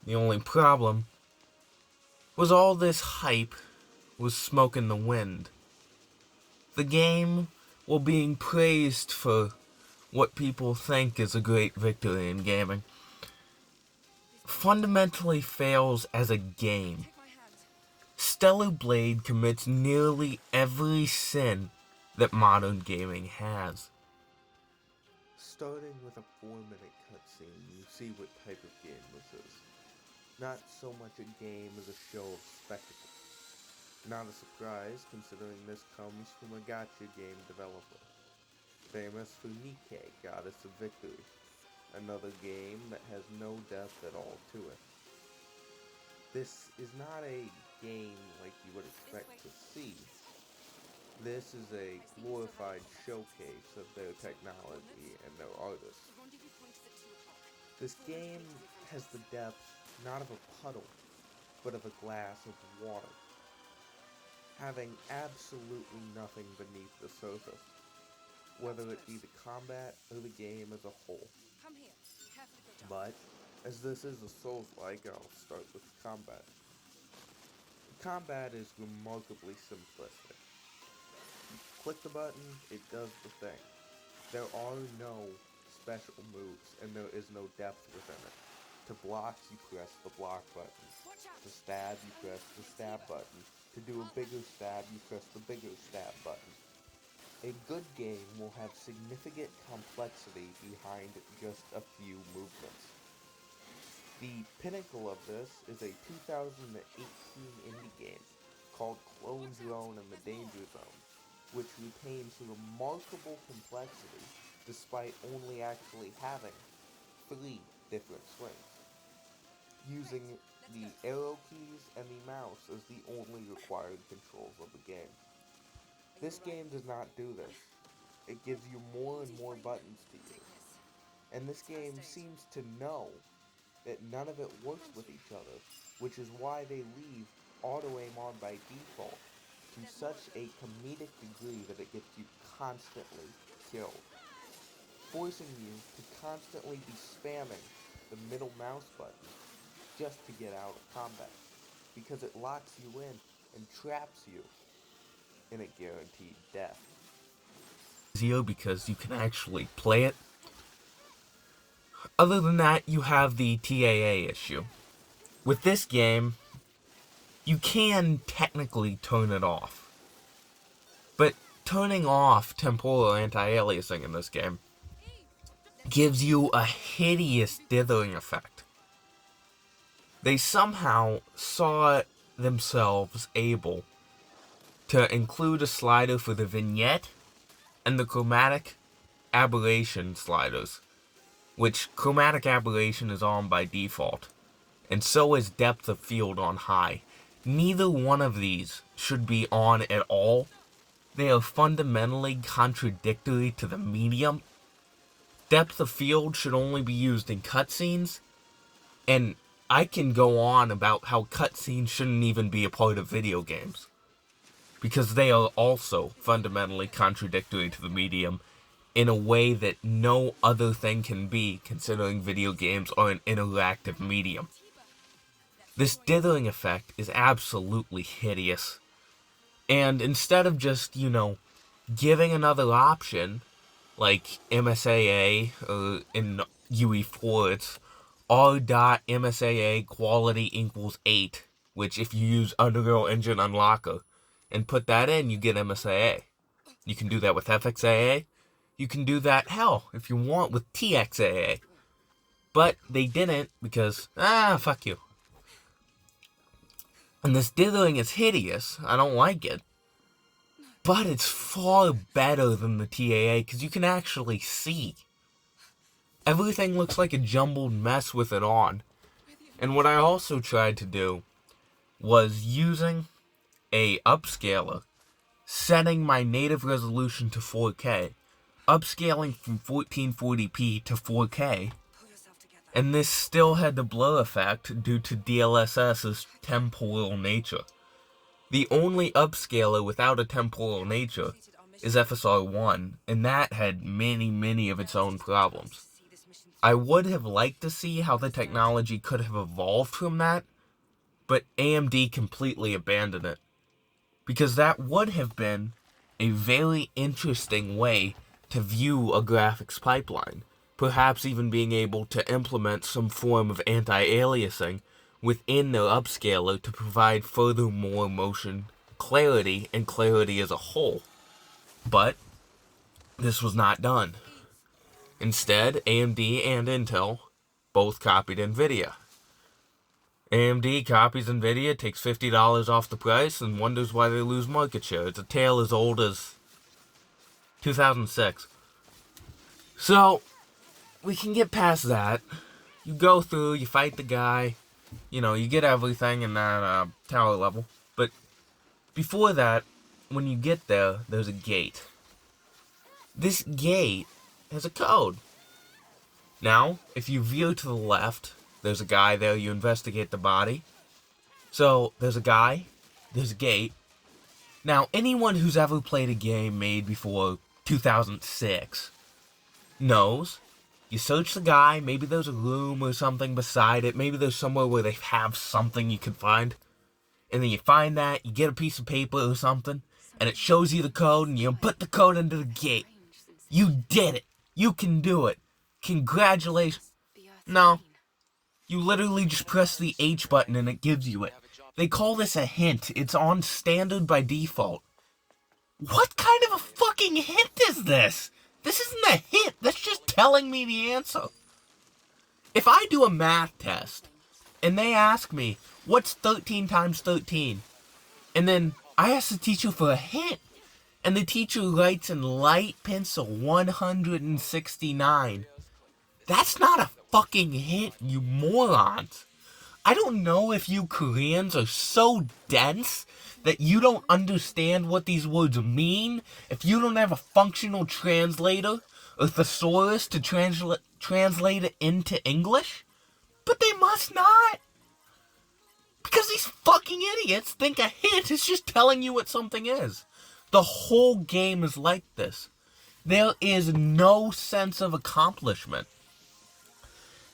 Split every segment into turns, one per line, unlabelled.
The only problem was all this hype was smoke in the wind. The game, while being praised for what people think is a great victory in gaming, fundamentally fails as a game. Stellar Blade commits nearly every sin that modern gaming has.
Starting with a 4-minute cutscene, you see what type of game this is. Not so much a game as a show of spectacle. Not a surprise, considering this comes from a gacha game developer, famous for Nikke, Goddess of Victory, another game that has no depth at all to it. This is not a game like you would expect to see. This is a glorified showcase of their technology and their artists. This game has the depth not of a puddle, but of a glass of water, having absolutely nothing beneath the surface, whether it be the combat or the game as a whole. But, as this is a Souls-like, I'll start with combat. The combat is remarkably simplistic. You click the button, it does the thing. There are no special moves, and there is no depth within it. To block, you press the block button. To stab, you press the stab button. To do a bigger stab, you press the bigger stab button. A good game will have significant complexity behind just a few movements. The pinnacle of this is a 2018 indie game called Clone Drone and the Danger Zone, which retains remarkable complexity despite only actually having 3 different swings, using the arrow keys and the mouse as the only required controls of the game. This game does not do this. It gives you more and more buttons to use. And this game seems to know that none of it works with each other, which is why they leave auto-aim on by default to such a comedic degree that it gets you constantly killed, forcing you to constantly be spamming the middle mouse button just to get out of combat, because it locks you in and traps you in a guaranteed death.
Easier because you can actually play it. Other than that, you have the TAA issue. With this game, you can technically turn it off. But turning off temporal anti-aliasing in this game gives you a hideous dithering effect. They somehow saw themselves able to include a slider for the vignette and the chromatic aberration sliders, which chromatic aberration is on by default, and so is depth of field on high. Neither one of these should be on at all. They are fundamentally contradictory to the medium. Depth of field should only be used in cutscenes, and I can go on about how cutscenes shouldn't even be a part of video games, because they are also fundamentally contradictory to the medium in a way that no other thing can be, considering video games are an interactive medium. This dithering effect is absolutely hideous. And instead of just, giving another option, like MSAA, or in UE4 it's r.msaa quality equals 8, which if you use Unreal Engine Unlocker and put that in, you get MSAA. You can do that with FXAA. You can do that, hell, if you want, with TXAA. But they didn't because, fuck you. And this dithering is hideous. I don't like it. But it's far better than the TAA because you can actually see. Everything looks like a jumbled mess with it on. And what I also tried to do was using a upscaler, setting my native resolution to 4K, upscaling from 1440p to 4K, and this still had the blur effect due to DLSS's temporal nature. The only upscaler without a temporal nature is FSR1, and that had many of its own problems. I would have liked to see how the technology could have evolved from that, but AMD completely abandoned it. Because that would have been a very interesting way to view a graphics pipeline. Perhaps even being able to implement some form of anti-aliasing within their upscaler to provide furthermore motion clarity and clarity as a whole. But this was not done. Instead, AMD and Intel both copied NVIDIA. AMD copies NVIDIA, takes $50 off the price, and wonders why they lose market share. It's a tale as old as 2006. So, we can get past that. You go through, you fight the guy, you get everything in that tower level. But before that, when you get there, there's a gate. This gate has a code. Now, if you veer to the left, there's a guy there, you investigate the body. So, there's a guy, there's a gate. Now, anyone who's ever played a game made before 2006 knows you search the guy, maybe there's a room or something beside it, maybe there's somewhere where they have something you can find. And then you find that, you get a piece of paper or something, and it shows you the code, and you put the code into the gate. You did it. You can do it. Congratulations. No. You literally just press the H button and it gives you it. They call this a hint. It's on standard by default. What kind of a fucking hint is this? This isn't a hint. That's just telling me the answer. If I do a math test and they ask me, what's 13 times 13? And then I ask the teacher for a hint. And the teacher writes in light pencil 169. That's not a fucking hint, you morons. I don't know if you Koreans are so dense that you don't understand what these words mean, if you don't have a functional translator or thesaurus to translate it into English, but they must not. Because these fucking idiots think a hint is just telling you what something is. The whole game is like this. There is no sense of accomplishment.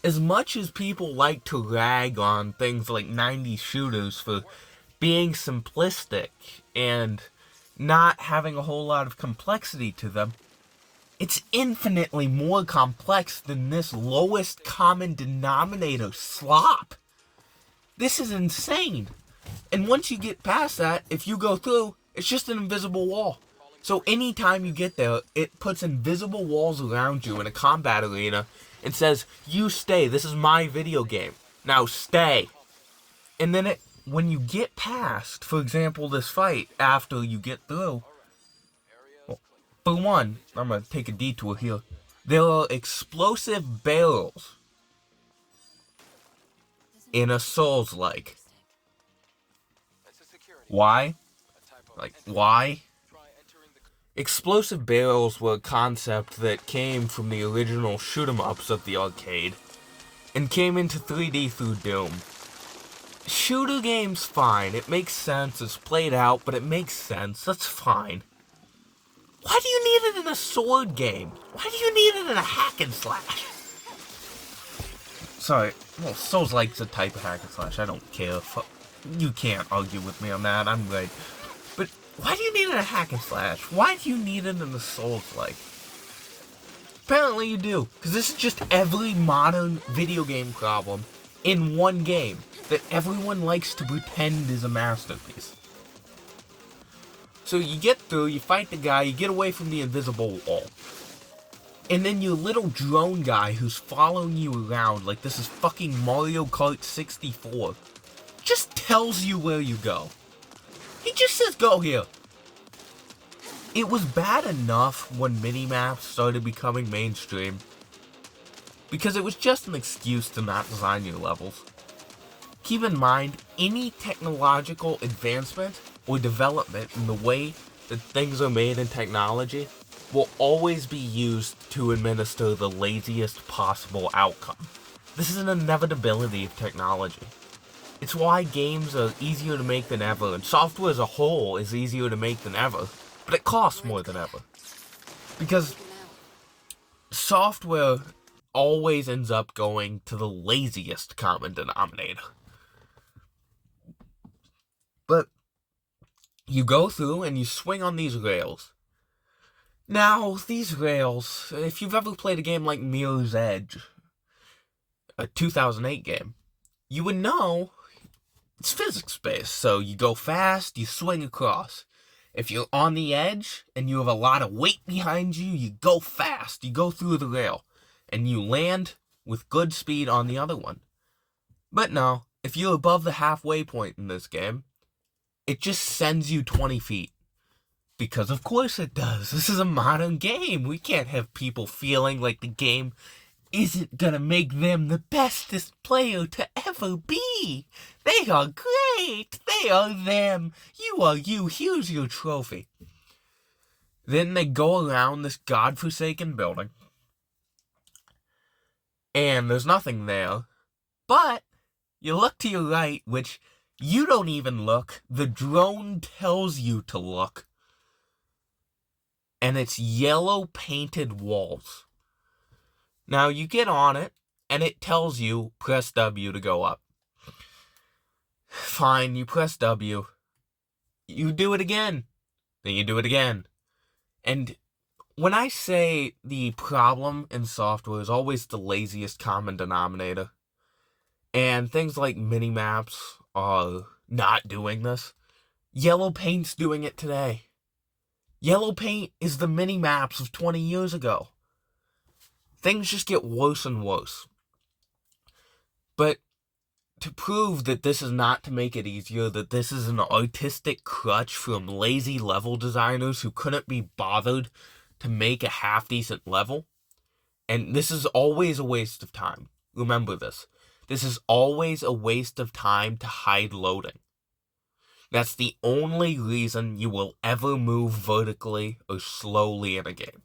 As much as people like to rag on things like 90s shooters for being simplistic and not having a whole lot of complexity to them, it's infinitely more complex than this lowest common denominator slop. This is insane. And once you get past that, if you go through, it's just an invisible wall. So anytime you get there, it puts invisible walls around you in a combat arena and says, you stay, this is my video game. Now stay. And then when you get past, for example, this fight, after you get through, well, for one, I'm going to take a detour here. There are explosive barrels in a Souls-like. Why? Why? Explosive barrels were a concept that came from the original shoot-em-ups of the arcade and came into 3D through Doom. Shooter game's fine, it makes sense, it's played out, but it makes sense, that's fine. Why do you need it in a sword game? Why do you need it in a hack and slash? Sorry, well, Souls-like's a type of hack and slash, I don't care. You can't argue with me on that, I'm right. But why do you need it in a hack and slash? Why do you need it in the Souls-like? Apparently you do, because this is just every modern video game problem in one game that everyone likes to pretend is a masterpiece. So you get through, you fight the guy, you get away from the invisible wall. And then your little drone guy who's following you around like this is fucking Mario Kart 64 just tells you where you go. He just says, go here. It was bad enough when minimaps started becoming mainstream, because it was just an excuse to not design your levels. Keep in mind, any technological advancement or development in the way that things are made in technology will always be used to administer the laziest possible outcome. This is an inevitability of technology. It's why games are easier to make than ever, and software as a whole is easier to make than ever, but it costs more than ever. Because software always ends up going to the laziest common denominator. But you go through and you swing on these rails. Now, these rails, if you've ever played a game like Mirror's Edge, a 2008 game, you would know it's physics-based. So you go fast, you swing across. If you're on the edge and you have a lot of weight behind you, you go fast, you go through the rail, and you land with good speed on the other one. But no, if you're above the halfway point in this game, it just sends you 20 feet. Because of course it does. This is a modern game. We can't have people feeling like the game isn't gonna make them the bestest player to ever be. They are great. They are them. You are you. Here's your trophy. Then they go around this godforsaken building. And there's nothing there. But you look to your right, which you don't even look. The drone tells you to look. And it's yellow painted walls. Now you get on it, and it tells you press W to go up. Fine, you press W. You do it again. Then you do it again. And when I say the problem in software is always the laziest common denominator, and things like minimaps are not doing this, Yellow Paint's doing it today. Yellow Paint is the minimaps of 20 years ago. Things just get worse and worse. But to prove that this is not to make it easier, that this is an artistic crutch from lazy level designers who couldn't be bothered to make a half-decent level, and this is always a waste of time. Remember this. This is always a waste of time to hide loading. That's the only reason you will ever move vertically or slowly in a game.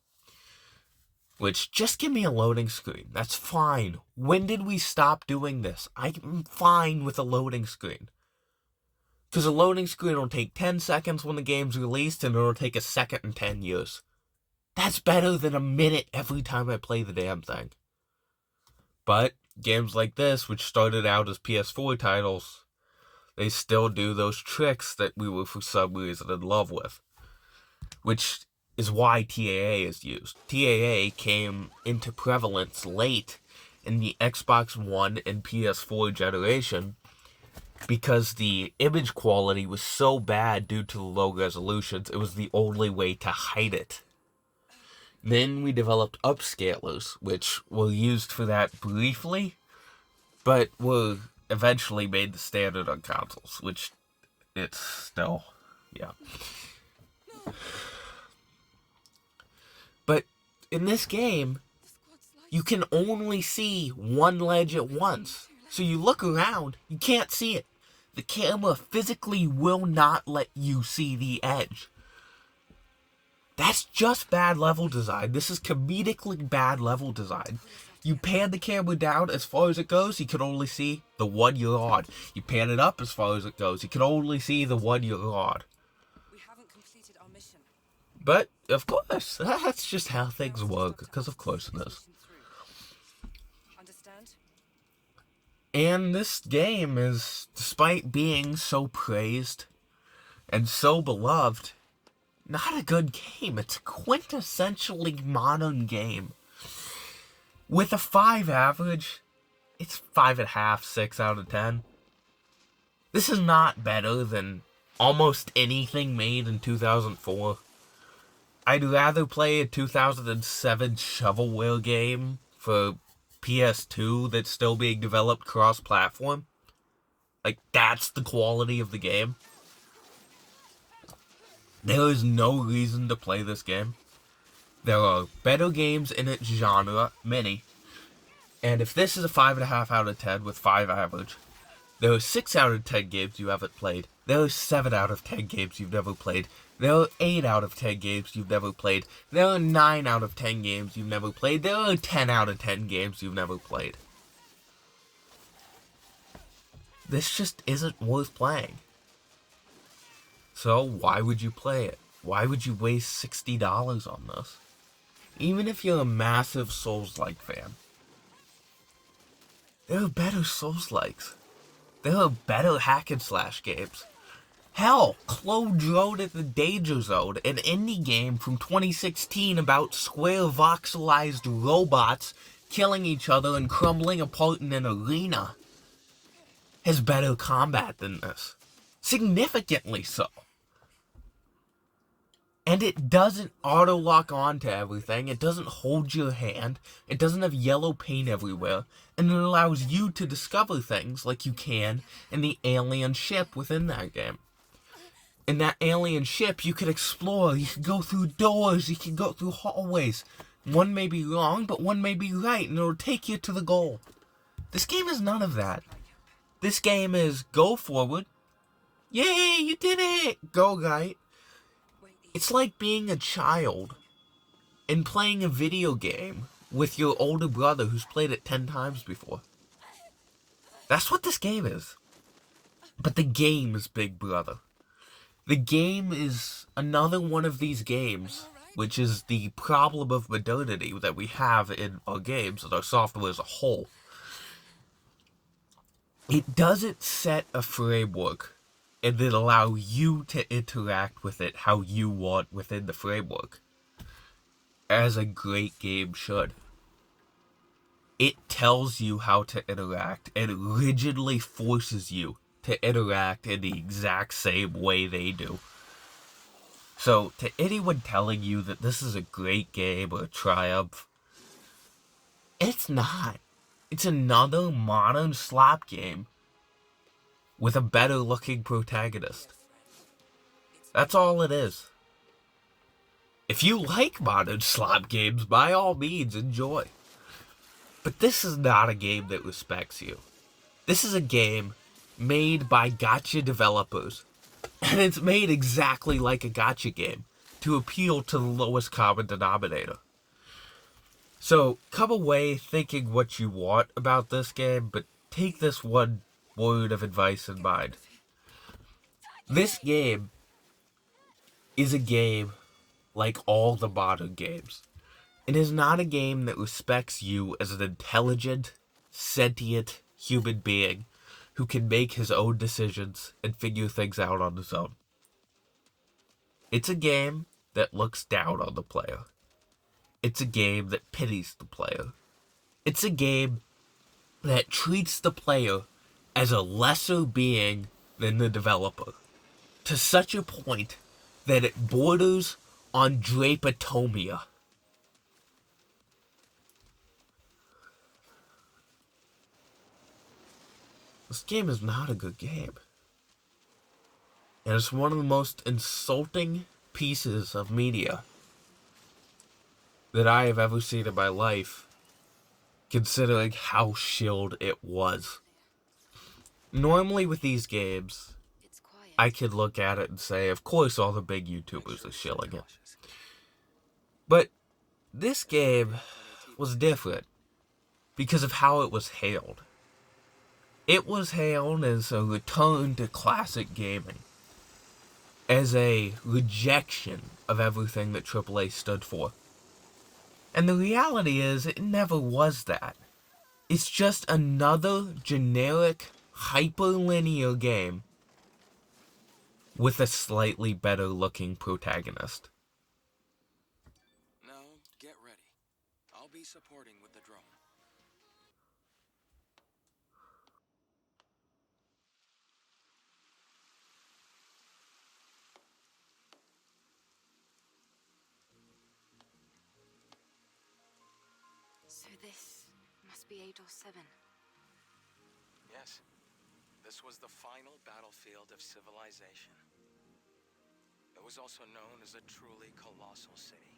Which, just give me a loading screen. That's fine. When did we stop doing this? I'm fine with a loading screen. Because a loading screen will take 10 seconds when the game's released, and it'll take a second in 10 years. That's better than a minute every time I play the damn thing. But games like this, which started out as PS4 titles, they still do those tricks that we were for some reason in love with. Which is why TAA is used. TAA came into prevalence late in the Xbox One and PS4 generation because the image quality was so bad due to the low resolutions, it was the only way to hide it. Then we developed upscalers, which were used for that briefly, but were eventually made the standard on consoles, which it's still, yeah. But in this game, you can only see one ledge at once. So you look around, you can't see it. The camera physically will not let you see the edge. That's just bad level design. This is comedically bad level design. You pan the camera down as far as it goes, you can only see the one you're on. You pan it up as far as it goes, you can only see the one you're on.
We haven't completed our mission.
But, of course, that's just how things work, because of course it is.
Understand?
And this game is, despite being so praised and so beloved, not a good game. It's a quintessentially modern game. With a 5 average, it's 5.5, 6 out of 10. This is not better than almost anything made in 2004. I'd rather play a 2007 shovelware game for PS2 that's still being developed cross-platform. Like, that's the quality of the game. There is no reason to play this game. There are better games in its genre, many. And if this is a 5.5 out of 10 with 5 average, there are 6 out of 10 games you haven't played. There are 7 out of 10 games you've never played. There are 8 out of 10 games you've never played. There are 9 out of 10 games you've never played. There are 10 out of 10 games you've never played. This just isn't worth playing. So why would you play it? Why would you waste $60 on this? Even if you're a massive Souls-like fan. There are better Souls-likes. There are better hack and slash games. Hell, Clone Drone at the Danger Zone, an indie game from 2016 about square voxelized robots killing each other and crumbling apart in an arena, has better combat than this. Significantly so. And it doesn't auto-lock onto everything, it doesn't hold your hand, it doesn't have yellow paint everywhere, and it allows you to discover things like you can in the alien ship within that game. In that alien ship, you could explore, you could go through doors, you could go through hallways. One may be wrong, but one may be right, and it'll take you to the goal. This game is none of that. This game is go forward. Yay, you did it! Go right. It's like being a child and playing a video game with your older brother who's played it 10 times before. That's what this game is. But the game is Big Brother. The game is another one of these games, which is the problem of modernity that we have in our games and our software as a whole. It doesn't set a framework and then allow you to interact with it how you want within the framework, as a great game should. It tells you how to interact and rigidly forces you to interact in the exact same way they do. So, to anyone telling you that this is a great game or a triumph, it's not. It's another modern slop game with a better looking protagonist. That's all it is. If you like modern slop games, by all means, enjoy. But this is not a game that respects you. This is a game made by gacha developers. And it's made exactly like a gacha game, to appeal to the lowest common denominator. So, come away thinking what you want about this game, but take this one word of advice in mind. This game is a game like all the modern games. It is not a game that respects you as an intelligent, sentient human being who can make his own decisions and figure things out on his own. It's a game that looks down on the player. It's a game that pities the player. It's a game that treats the player as a lesser being than the developer, to such a point that it borders on drapetomia. This game is not a good game. And it's one of the most insulting pieces of media that I have ever seen in my life, considering how shilled it was. Normally with these games, I could look at it and say, of course all the big YouTubers are shilling it. But this game was different because of how it was hailed. It was hailed as a return to classic gaming, as a rejection of everything that AAA stood for. And the reality is, it never was that. It's just another generic, hyperlinear game with a slightly better looking protagonist.
No, get ready. I'll be supporting with the drone.
So this must be 8 or 7.
Yes, this was the final battlefield of civilization. It was also known as a truly colossal city.